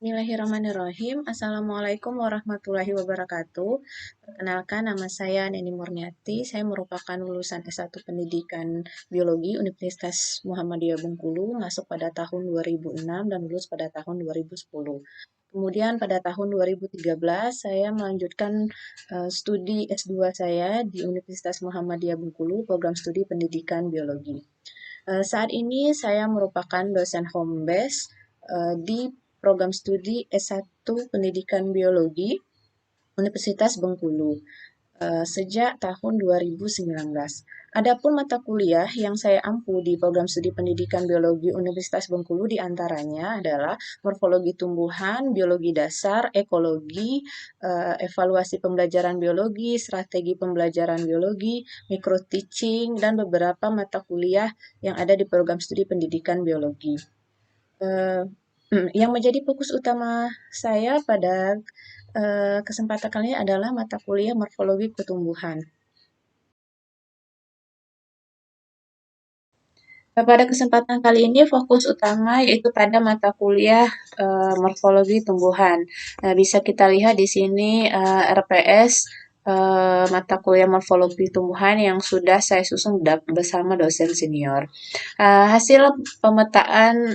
Bismillahirrahmanirrahim. Assalamualaikum warahmatullahi wabarakatuh. Perkenalkan, nama saya Neni Murniati. Saya merupakan lulusan S1 Pendidikan Biologi Universitas Muhammadiyah Bengkulu, masuk pada tahun 2006 dan lulus pada tahun 2010. Kemudian pada tahun 2013 saya melanjutkan studi S2 saya di Universitas Muhammadiyah Bengkulu, program studi Pendidikan Biologi. Saat ini saya merupakan dosen home base di program studi S1 Pendidikan Biologi Universitas Bengkulu sejak tahun 2019. Adapun mata kuliah yang saya ampu di program studi Pendidikan Biologi Universitas Bengkulu diantaranya adalah morfologi tumbuhan, biologi dasar, ekologi, evaluasi pembelajaran biologi, strategi pembelajaran biologi, micro teaching, dan beberapa mata kuliah yang ada di program studi Pendidikan Biologi. Yang menjadi fokus utama saya pada kesempatan kali ini adalah mata kuliah morfologi pertumbuhan. Pada kesempatan kali ini fokus utama yaitu pada mata kuliah morfologi tumbuhan. Bisa kita lihat di sini RPS mata kuliah morfologi tumbuhan yang sudah saya susun bersama dosen senior. Hasil pemetaan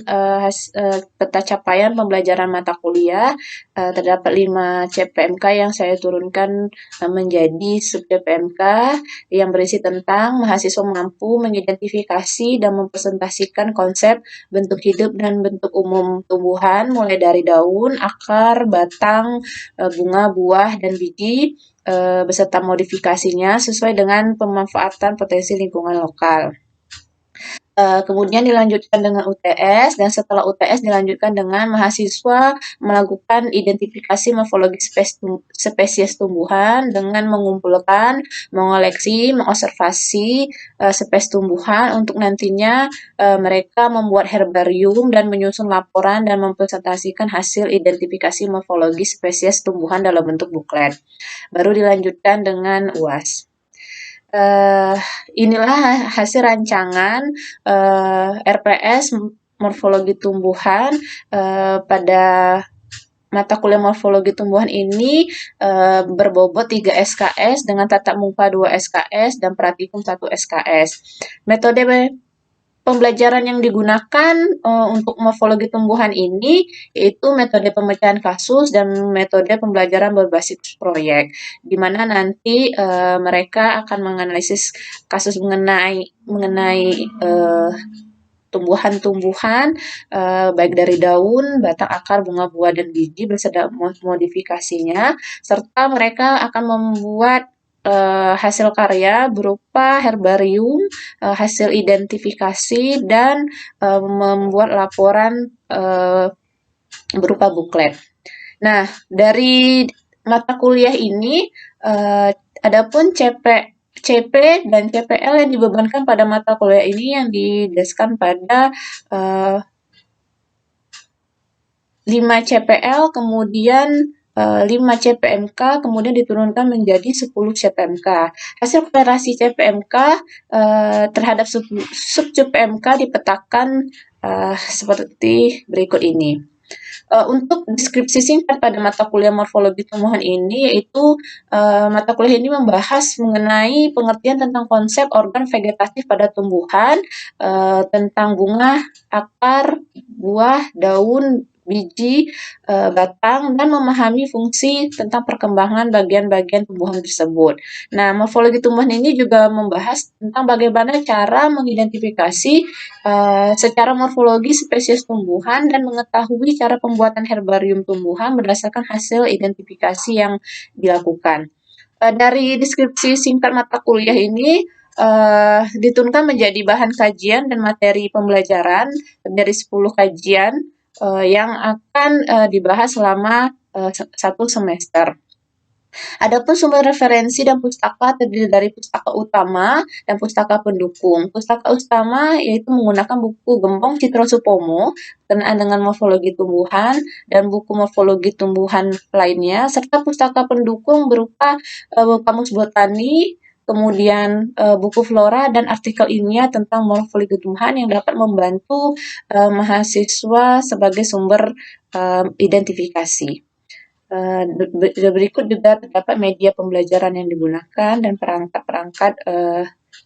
peta capaian pembelajaran mata kuliah terdapat 5 CPMK yang saya turunkan menjadi sub CPMK yang berisi tentang mahasiswa mampu mengidentifikasi dan mempresentasikan konsep bentuk hidup dan bentuk umum tumbuhan mulai dari daun, akar, batang, bunga, buah, dan biji beserta modifikasinya sesuai dengan pemanfaatan potensi lingkungan lokal. Kemudian dilanjutkan dengan UTS, dan setelah UTS dilanjutkan dengan mahasiswa melakukan identifikasi morfologi spesies tumbuhan dengan mengumpulkan, mengoleksi, mengobservasi spesies tumbuhan untuk nantinya mereka membuat herbarium dan menyusun laporan dan mempresentasikan hasil identifikasi morfologi spesies tumbuhan dalam bentuk buklet. Baru dilanjutkan dengan UAS. Inilah hasil rancangan RPS morfologi tumbuhan pada mata kuliah morfologi tumbuhan ini berbobot 3 SKS dengan tatap muka 2 SKS dan praktikum 1 SKS. Metode pembelajaran yang digunakan untuk morfologi tumbuhan ini yaitu metode pemecahan kasus dan metode pembelajaran berbasis proyek, di mana nanti mereka akan menganalisis kasus mengenai tumbuhan-tumbuhan baik dari daun, batang, akar, bunga, buah, dan biji beserta modifikasinya, serta mereka akan membuat hasil karya berupa herbarium, hasil identifikasi, dan membuat laporan berupa buklet. Nah, dari mata kuliah ini, adapun CP dan CPL yang dibebankan pada mata kuliah ini yang didasarkan pada 5 CPL, kemudian 5 CPMK, kemudian diturunkan menjadi 10 CPMK. Hasil komparasi CPMK terhadap sub CPMK dipetakan seperti berikut ini. Untuk deskripsi singkat pada mata kuliah morfologi tumbuhan ini, yaitu mata kuliah ini membahas mengenai pengertian tentang konsep organ vegetatif pada tumbuhan, tentang bunga, akar, buah, daun, biji, batang, dan memahami fungsi tentang perkembangan bagian-bagian tumbuhan tersebut. Nah, morfologi tumbuhan ini juga membahas tentang bagaimana cara mengidentifikasi secara morfologi spesies tumbuhan dan mengetahui cara pembuatan herbarium tumbuhan berdasarkan hasil identifikasi yang dilakukan. Dari deskripsi singkat mata kuliah ini diturunkan menjadi bahan kajian dan materi pembelajaran dari 10 kajian yang akan dibahas selama 1 semester. Adapun sumber referensi dan pustaka terdiri dari pustaka utama dan pustaka pendukung. Pustaka utama yaitu menggunakan buku Gembong Citrosupomo berkenaan dengan morfologi tumbuhan dan buku morfologi tumbuhan lainnya, serta pustaka pendukung berupa Kamus Botani, kemudian buku flora dan artikel ilmiah tentang morfologi tumbuhan yang dapat membantu mahasiswa sebagai sumber identifikasi. Berikut juga terdapat media pembelajaran yang digunakan dan perangkat-perangkat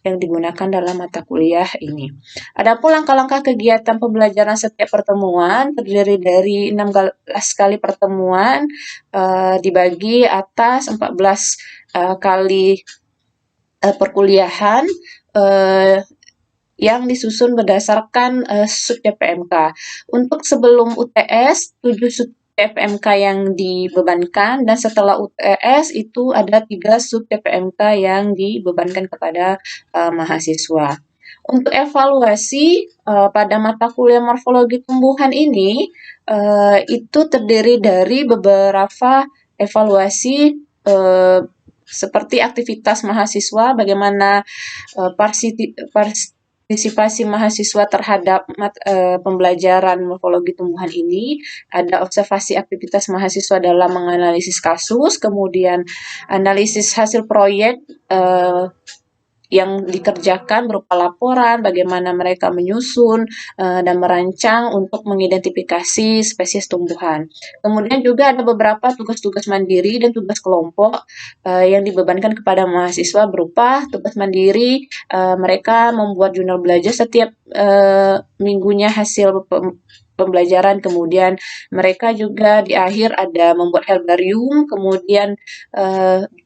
yang digunakan dalam mata kuliah ini. Adapun langkah-langkah kegiatan pembelajaran setiap pertemuan terdiri dari 16 kali pertemuan dibagi atas 14 kali perkuliahan yang disusun berdasarkan sub CPMK. Untuk sebelum UTS, 7 sub CPMK yang dibebankan, dan setelah UTS itu ada 3 sub CPMK yang dibebankan kepada mahasiswa. Untuk evaluasi pada mata kuliah morfologi tumbuhan ini itu terdiri dari beberapa evaluasi seperti aktivitas mahasiswa, bagaimana partisipasi mahasiswa terhadap pembelajaran morfologi tumbuhan ini, ada observasi aktivitas mahasiswa dalam menganalisis kasus, kemudian analisis hasil proyek yang dikerjakan berupa laporan, bagaimana mereka menyusun dan merancang untuk mengidentifikasi spesies tumbuhan. Kemudian juga ada beberapa tugas-tugas mandiri dan tugas kelompok yang dibebankan kepada mahasiswa berupa tugas mandiri, mereka membuat jurnal belajar setiap minggunya hasil pembelajaran, kemudian mereka juga di akhir ada membuat herbarium, kemudian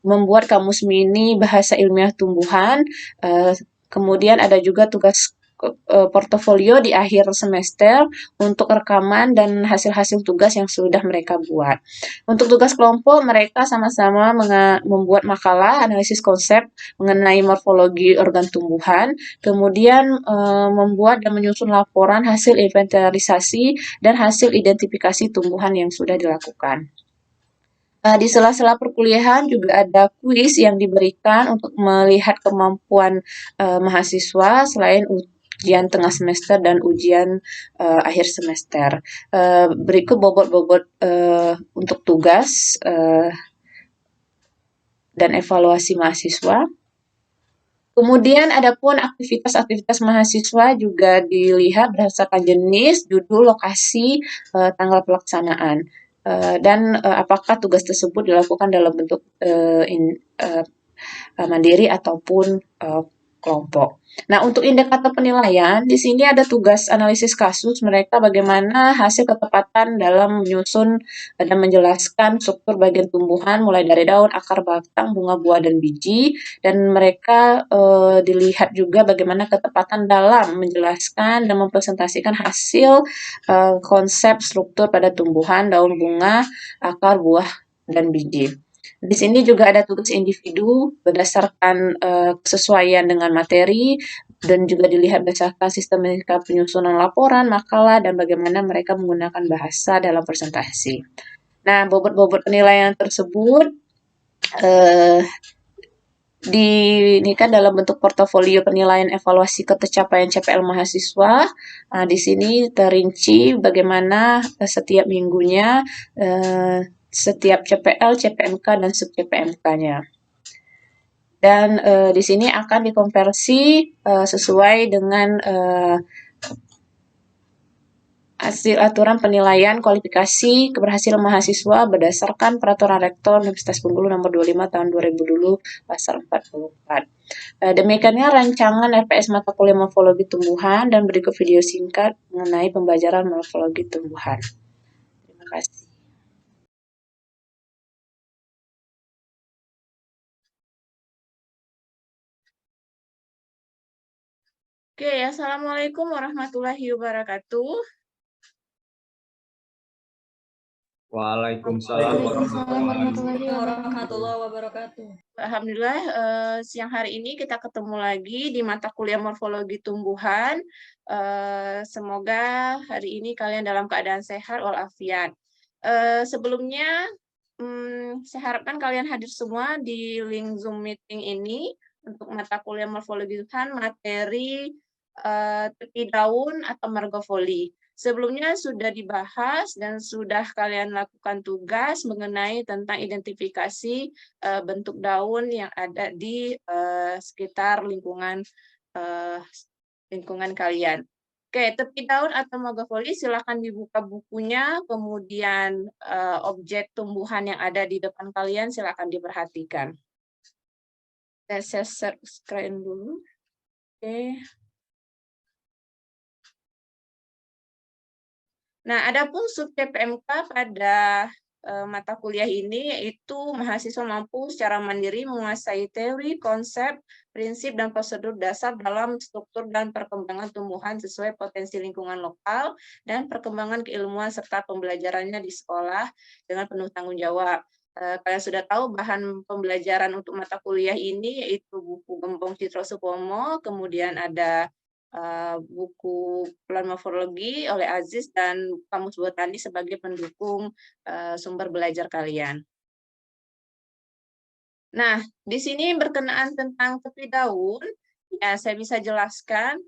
membuat kamus mini bahasa ilmiah tumbuhan, kemudian ada juga tugas portofolio di akhir semester untuk rekaman dan hasil-hasil tugas yang sudah mereka buat. Untuk tugas kelompok, mereka sama-sama membuat makalah analisis konsep mengenai morfologi organ tumbuhan, kemudian membuat dan menyusun laporan hasil inventarisasi dan hasil identifikasi tumbuhan yang sudah dilakukan. Di sela-sela perkuliahan juga ada kuis yang diberikan untuk melihat kemampuan mahasiswa selain ujian tengah semester dan ujian akhir semester. Berikut bobot-bobot untuk tugas dan evaluasi mahasiswa. Kemudian adapun aktivitas-aktivitas mahasiswa juga dilihat berdasarkan jenis, judul, lokasi, tanggal pelaksanaan. Dan apakah tugas tersebut dilakukan dalam bentuk mandiri ataupun kelompok. Nah, untuk indikator penilaian, di sini ada tugas analisis kasus mereka bagaimana hasil ketepatan dalam menyusun dan menjelaskan struktur bagian tumbuhan mulai dari daun, akar, batang, bunga, buah, dan biji, dan mereka dilihat juga bagaimana ketepatan dalam menjelaskan dan mempresentasikan hasil konsep struktur pada tumbuhan, daun, bunga, akar, buah, dan biji. Di sini juga ada tugas individu berdasarkan kesesuaian dengan materi dan juga dilihat berdasarkan sistematika penyusunan laporan, makalah, dan bagaimana mereka menggunakan bahasa dalam presentasi. Nah, bobot-bobot penilaian tersebut ini kan dalam bentuk portofolio penilaian evaluasi ketercapaian CPL mahasiswa. Di sini terinci bagaimana setiap minggunya setiap CPL, CPMK, dan sub CPMK-nya. Dan di sini akan dikonversi sesuai dengan hasil aturan penilaian kualifikasi keberhasilan mahasiswa berdasarkan Peraturan Rektor Universitas Bengkulu Nomor 25 Tahun 2020 Pasal 44. Demikiannya rancangan RPS mata kuliah morfologi tumbuhan, dan berikut video singkat mengenai pembelajaran morfologi tumbuhan. Terima kasih. Oke, Assalamualaikum warahmatullahi wabarakatuh. Waalaikumsalam warahmatullahi wabarakatuh. Alhamdulillah, siang hari ini kita ketemu lagi di mata kuliah morfologi tumbuhan. Semoga hari ini kalian dalam keadaan sehat walafiat. Sebelumnya, saya harapkan kalian hadir semua di link Zoom meeting ini untuk mata kuliah morfologi tumbuhan materi tepi daun atau margofoli. Sebelumnya sudah dibahas dan sudah kalian lakukan tugas mengenai tentang identifikasi bentuk daun yang ada di sekitar eh, lingkungan kalian. Oke, tepi daun atau mogofoli silakan dibuka bukunya, kemudian objek tumbuhan yang ada di depan kalian silakan diperhatikan. Saya share screen dulu. Oke. Nah, adapun sub CPMK pada mata kuliah ini yaitu mahasiswa mampu secara mandiri menguasai teori, konsep, prinsip, dan prosedur dasar dalam struktur dan perkembangan tumbuhan sesuai potensi lingkungan lokal dan perkembangan keilmuan serta pembelajarannya di sekolah dengan penuh tanggung jawab. Kalian sudah tahu bahan pembelajaran untuk mata kuliah ini yaitu buku Gembong Citro Supomo, kemudian ada buku Plan Morfologi oleh Aziz dan Kamus Botani sebagai pendukung sumber belajar kalian. Nah, di sini berkenaan tentang tepi daun, ya saya bisa jelaskan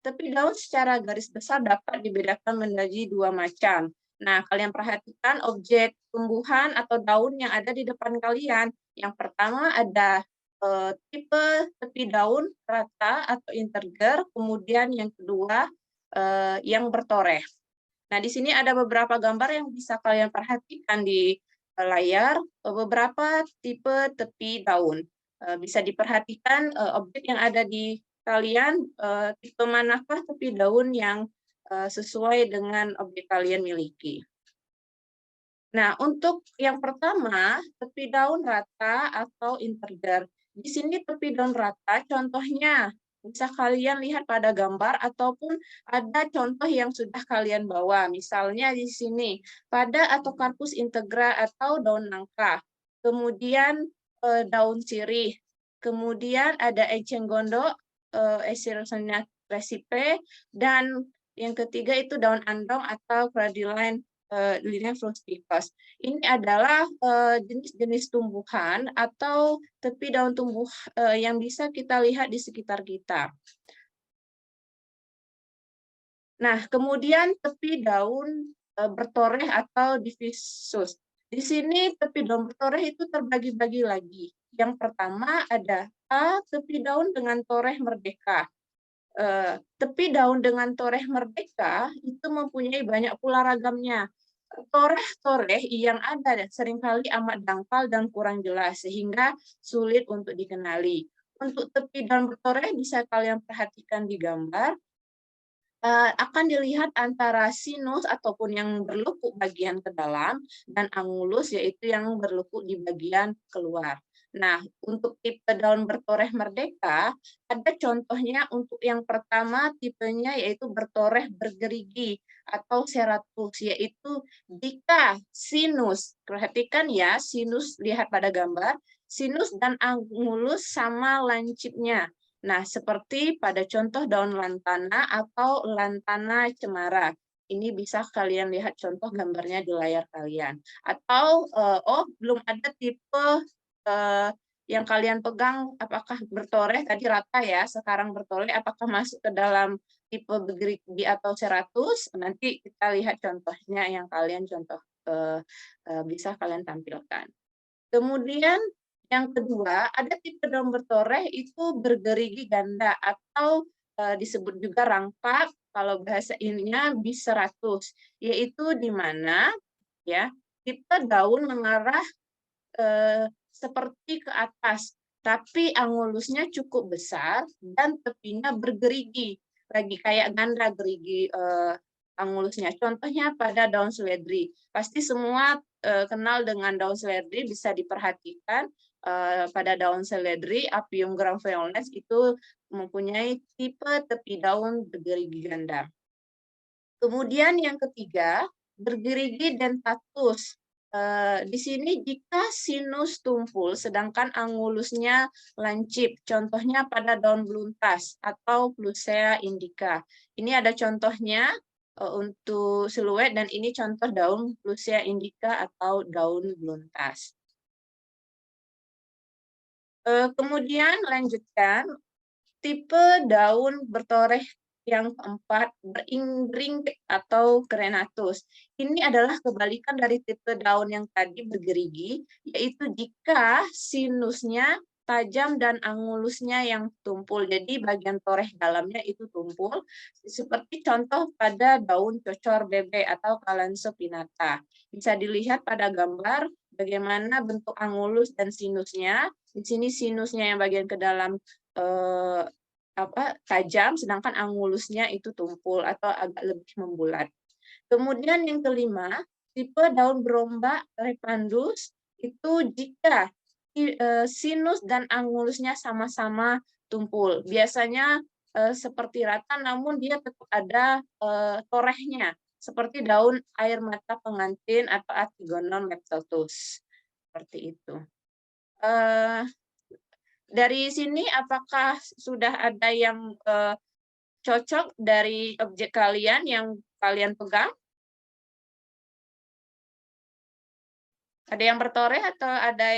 tepi daun secara garis besar dapat dibedakan menjadi dua macam. Nah, kalian perhatikan objek tumbuhan atau daun yang ada di depan kalian. Yang pertama ada tipe tepi daun rata atau integer, kemudian yang kedua yang bertoreh. Nah, di sini ada beberapa gambar yang bisa kalian perhatikan di layar, beberapa tipe tepi daun. Bisa diperhatikan objek yang ada di kalian, tipe manakah tepi daun yang sesuai dengan objek kalian miliki. Nah, untuk yang pertama, tepi daun rata atau integer. Di sini tepi daun rata, contohnya bisa kalian lihat pada gambar ataupun ada contoh yang sudah kalian bawa. Misalnya di sini, pada atau karpus integra atau daun nangka. Kemudian daun sirih. Kemudian ada eceng gondok, Escherichia recipe, dan yang ketiga itu daun andong atau Cladoline Linea frusticus. Ini adalah jenis-jenis tumbuhan atau tepi daun tumbuh yang bisa kita lihat di sekitar kita. Nah, kemudian tepi daun bertoreh atau divisus. Di sini tepi daun bertoreh itu terbagi-bagi lagi. Yang pertama ada A, tepi daun dengan toreh merdeka. Tepi daun dengan toreh merdeka itu mempunyai banyak pula ragamnya. Toreh-toreh yang ada seringkali amat dangkal dan kurang jelas, sehingga sulit untuk dikenali. Untuk tepi daun bertoreh bisa kalian perhatikan di gambar, akan dilihat antara sinus ataupun yang berlekuk bagian ke dalam dan angulus yaitu yang berlekuk di bagian keluar. Nah, untuk tipe daun bertoreh merdeka, ada contohnya untuk yang pertama tipenya yaitu bertoreh bergerigi atau seratus, yaitu jika sinus, perhatikan ya, sinus lihat pada gambar, sinus dan angulus sama lancipnya. Nah, seperti pada contoh daun lantana atau lantana cemara. Ini bisa kalian lihat contoh gambarnya di layar kalian. Atau, belum ada tipe yang kalian pegang, apakah bertoreh, tadi rata ya, sekarang bertoreh, apakah masuk ke dalam tipe bergerigi atau seratus? Nanti kita lihat contohnya yang kalian bisa kalian tampilkan. Kemudian yang kedua, ada tipe daun bertoreh itu bergerigi ganda atau disebut juga rangkap, kalau bahasa ininya bis 100, yaitu di mana ya tipe daun mengarah seperti ke atas, tapi angulusnya cukup besar dan tepinya bergerigi, lagi kayak ganda gerigi angulusnya. Contohnya pada daun seledri. Pasti semua kenal dengan daun seledri, bisa diperhatikan pada daun seledri, Apium grandviolens itu mempunyai tipe tepi daun bergerigi ganda. Kemudian yang ketiga, bergerigi dentatus. Di sini jika sinus tumpul sedangkan angulusnya lancip, contohnya pada daun beluntas atau Flusea indica. Ini ada contohnya untuk siluet dan ini contoh daun Flusea indica atau daun beluntas. Kemudian lanjutkan tipe daun bertoreh yang keempat, beringring atau krenatus. Ini adalah kebalikan dari tipe daun yang tadi bergerigi, yaitu jika sinusnya tajam dan angulusnya yang tumpul. Jadi bagian toreh dalamnya itu tumpul, seperti contoh pada daun cocor bebe atau kalanso pinnata. Bisa dilihat pada gambar bagaimana bentuk angulus dan sinusnya. Di sini sinusnya yang bagian ke dalam eh, tajam, sedangkan angulusnya itu tumpul atau agak lebih membulat. Kemudian yang kelima, tipe daun berombak repandus itu jika sinus dan angulusnya sama-sama tumpul. Biasanya seperti rata, namun dia tetap ada torehnya, seperti daun air mata pengantin atau Antigonum leptotus. Seperti itu. Dari sini apakah sudah ada yang cocok dari objek kalian yang kalian pegang? Ada yang bertoreh atau ada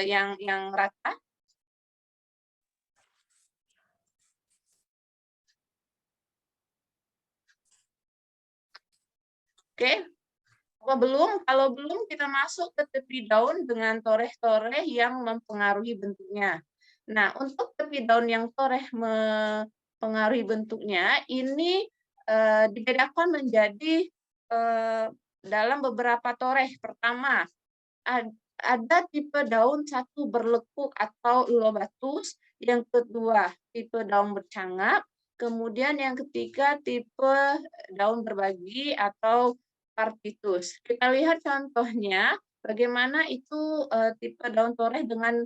yang rata? Oke. Apa belum? Kalau belum, kita masuk ke tepi daun dengan toreh-toreh yang mempengaruhi bentuknya. Nah, untuk tepi daun yang toreh mempengaruhi bentuknya, ini dibedakan menjadi dalam beberapa toreh. Pertama, ada tipe daun satu berlekuk atau lobatus, yang kedua tipe daun bercangap, kemudian yang ketiga tipe daun berbagi atau partitus. Kita lihat contohnya bagaimana itu tipe daun toreh dengan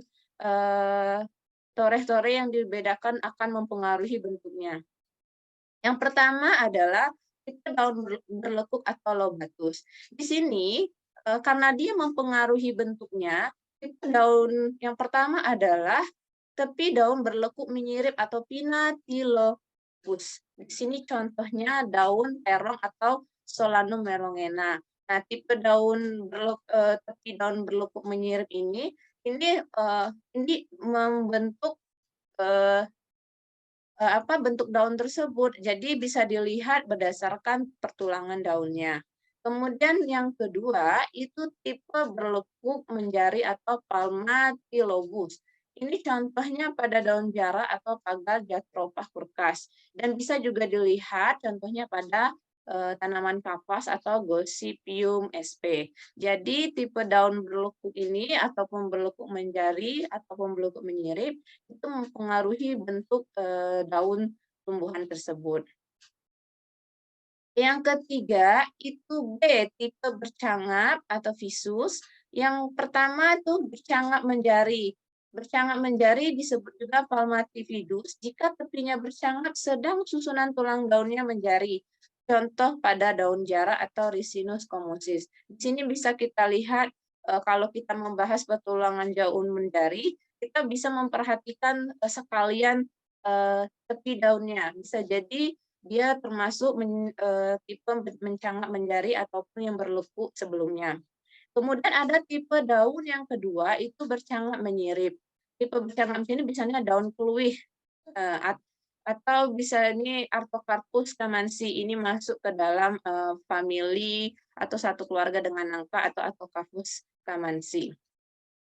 toreh-toreh yang dibedakan akan mempengaruhi bentuknya. Yang pertama adalah tipe daun berlekuk atau lobatus. Di sini karena dia mempengaruhi bentuknya, tipe daun yang pertama adalah tepi daun berlekuk menyirip atau Pinnatilobus. Di sini contohnya daun terong atau Solanum merongena. Nah, tipe tepi daun berlekuk menyirip ini membentuk bentuk daun tersebut. Jadi bisa dilihat berdasarkan pertulangan daunnya. Kemudian yang kedua itu tipe berlekuk menjari atau Palmatilobus. Ini contohnya pada daun jara atau pagal Jatropha curcas. Dan bisa juga dilihat contohnya pada tanaman kapas atau Gossypium sp. Jadi tipe daun berlekuk ini ataupun berlekuk menjari ataupun berlekuk menyirip itu mempengaruhi bentuk daun tumbuhan tersebut. Yang ketiga itu B, tipe bercangap atau visus. Yang pertama itu bercangap menjari. Bercangap menjari disebut juga palmatifidus jika tepinya bercangap sedang susunan tulang daunnya menjari. Contoh pada daun jara atau Ricinus communis. Di sini bisa kita lihat kalau kita membahas petulangan daun menjari, kita bisa memperhatikan sekalian tepi daunnya. Bisa jadi dia termasuk tipe mencangap menjari ataupun yang berlekuk sebelumnya. Kemudian ada tipe daun yang kedua itu bercangap menyirip. Tipe bercangap ini biasanya daun keluih atau bisa ini Artocarpus camansi, ini masuk ke dalam famili atau satu keluarga dengan nangka atau Artocarpus camansi.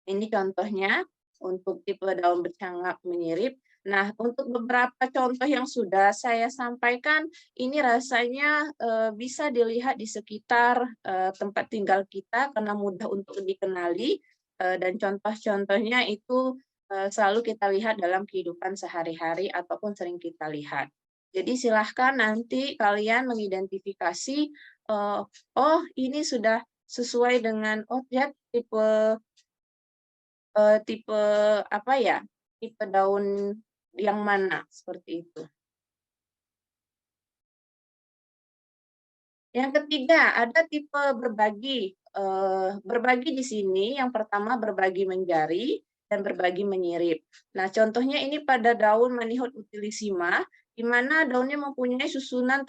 Ini contohnya untuk tipe daun bercangap menyirip. Nah, untuk beberapa contoh yang sudah saya sampaikan, ini rasanya bisa dilihat di sekitar tempat tinggal kita karena mudah untuk dikenali, dan contoh-contohnya itu selalu kita lihat dalam kehidupan sehari-hari ataupun sering kita lihat. Jadi silahkan nanti kalian mengidentifikasi, oh ini sudah sesuai dengan objek tipe apa ya, tipe daun yang mana, seperti itu. Yang ketiga, ada tipe berbagi. Berbagi di sini yang pertama berbagi menjari dan berbagi menyirip. Nah, contohnya ini pada daun Manihot utilissima, di mana daunnya mempunyai susunan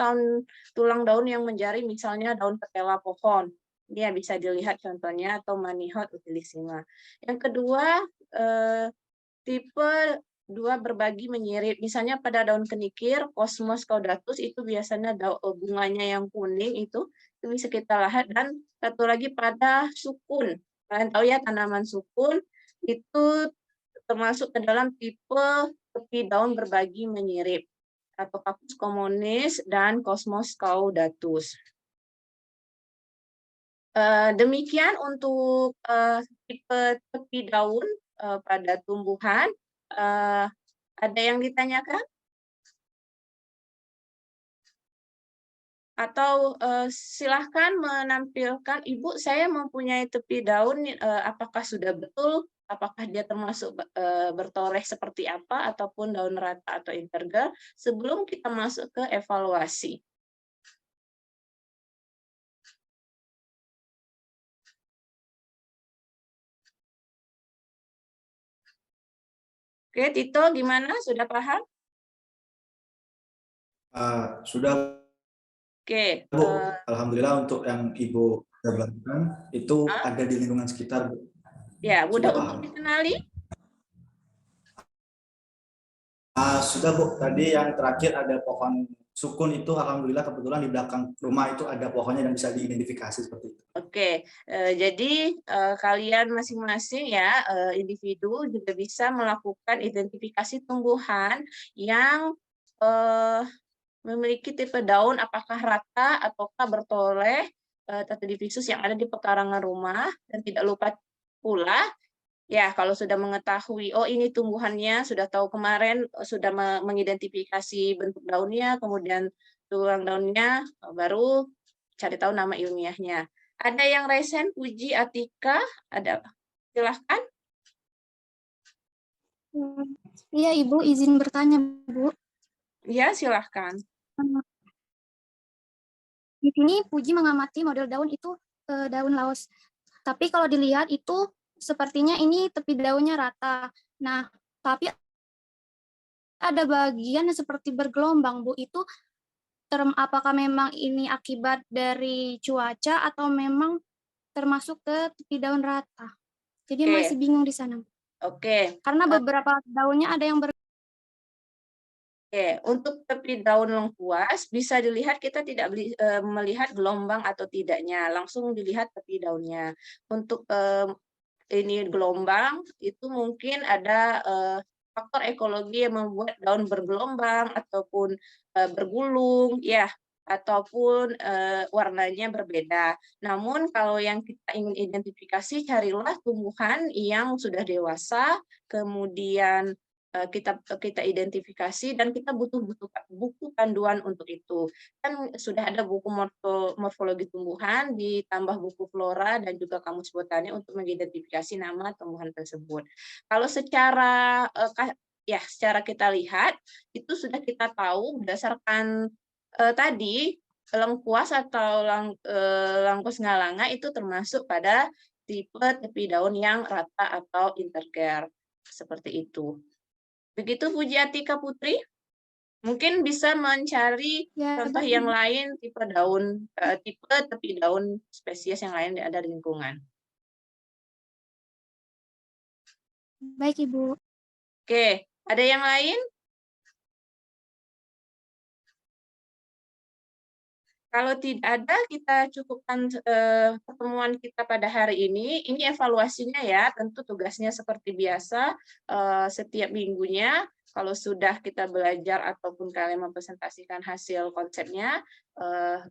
tulang daun yang menjari, misalnya daun petela pohon. Ini ya bisa dilihat contohnya atau Manihot utilissima. Yang kedua, tipe dua berbagi menyirip. Misalnya pada daun kenikir, Cosmos caudatus itu biasanya bunganya yang kuning itu bisa kita lihat, dan satu lagi pada sukun. Kalian tahu ya tanaman sukun itu termasuk ke dalam tipe tepi daun berbagi menyirip atau Cactus communis dan Cosmos caudatus. Demikian untuk tipe tepi daun pada tumbuhan. Ada yang ditanyakan? Atau silahkan menampilkan, Ibu, saya mempunyai tepi daun, apakah sudah betul? Apakah dia termasuk bertoreh seperti apa, ataupun daun rata atau integer, sebelum kita masuk ke evaluasi. Oke, Tito, gimana? Sudah paham? Sudah, Oke. Bu. Alhamdulillah untuk yang Ibu jabarkan itu ada di lingkungan sekitar, Bu. Ya, mudah Sudah untuk paham. dikenali? Sudah, Bu. Tadi yang terakhir ada pohon sukun itu, alhamdulillah kebetulan di belakang rumah itu ada pohonnya dan bisa diidentifikasi seperti itu. Oke, jadi kalian masing-masing ya, individu juga bisa melakukan identifikasi tumbuhan yang memiliki tipe daun apakah rata ataukah bertoleh atau divisus yang ada di pekarangan rumah, dan tidak lupa pula ya kalau sudah mengetahui oh ini tumbuhannya, sudah tahu kemarin sudah mengidentifikasi bentuk daunnya, kemudian tulang daunnya, baru cari tahu nama ilmiahnya. Ada yang resen, Puji, Atika, ada, silahkan. Iya, Ibu, izin bertanya, Bu. Ya, silahkan. Di sini Puji mengamati model daun itu daun laos. Tapi kalau dilihat itu sepertinya ini tepi daunnya rata. Nah, tapi ada bagian yang seperti bergelombang, Bu. Itu apakah memang ini akibat dari cuaca atau memang termasuk ke tepi daun rata? Jadi masih bingung di sana. Oke. Karena beberapa daunnya ada yang Oke, untuk tepi daun lengkuas bisa dilihat, kita tidak melihat gelombang atau tidaknya, langsung dilihat tepi daunnya. Untuk ini gelombang itu mungkin ada faktor ekologi yang membuat daun bergelombang ataupun bergulung ya, ataupun warnanya berbeda. Namun kalau yang kita ingin identifikasi, carilah tumbuhan yang sudah dewasa, kemudian kita identifikasi, dan kita butuh buku panduan untuk itu. Kan sudah ada buku morfologi tumbuhan ditambah buku flora dan juga kamus botani untuk mengidentifikasi nama tumbuhan tersebut. Kalau secara secara kita lihat itu sudah kita tahu berdasarkan tadi lengkuas atau langkus ngalanga itu termasuk pada tipe tepi daun yang rata atau integer seperti itu. Begitu, Puji Atika Putri. Mungkin bisa mencari contoh yang lain tipe tepi daun spesies yang lain yang ada di lingkungan. Baik, Ibu. Oke, ada yang lain? Kalau tidak ada, kita cukupkan pertemuan kita pada hari ini. Ini evaluasinya ya, tentu tugasnya seperti biasa setiap minggunya. Kalau sudah kita belajar ataupun kalian mempresentasikan hasil konsepnya,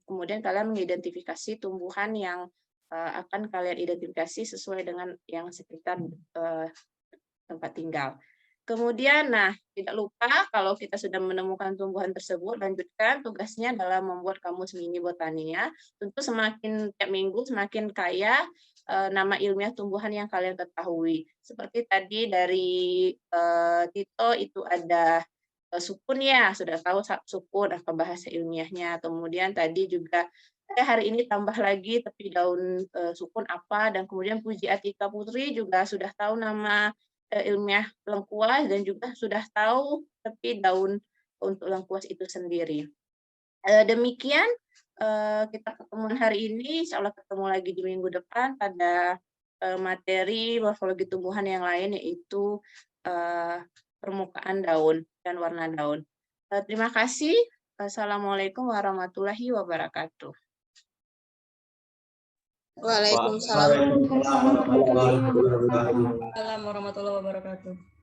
kemudian kalian mengidentifikasi tumbuhan yang akan kalian identifikasi sesuai dengan yang sekitar tempat tinggal. Kemudian, tidak lupa kalau kita sudah menemukan tumbuhan tersebut, lanjutkan tugasnya dalam membuat kamus mini botania. Tentu semakin tiap minggu semakin kaya nama ilmiah tumbuhan yang kalian ketahui. Seperti tadi dari Tito itu ada sukun ya, sudah tahu sukun apa bahasa ilmiahnya. Kemudian tadi juga hari ini tambah lagi tepi daun sukun apa, dan kemudian Puji Atika Putri juga sudah tahu nama ilmiah lengkuas dan juga sudah tahu tepi daun untuk lengkuas itu sendiri. Demikian kita pertemuan hari ini, insya Allah ketemu lagi di minggu depan pada materi morfologi tumbuhan yang lain, yaitu permukaan daun dan warna daun. Terima kasih. Assalamualaikum warahmatullahi wabarakatuh. Waalaikumsalam Waalaikumsalam warahmatullahi wabarakatuh. warahmatullahi wabarakatuh.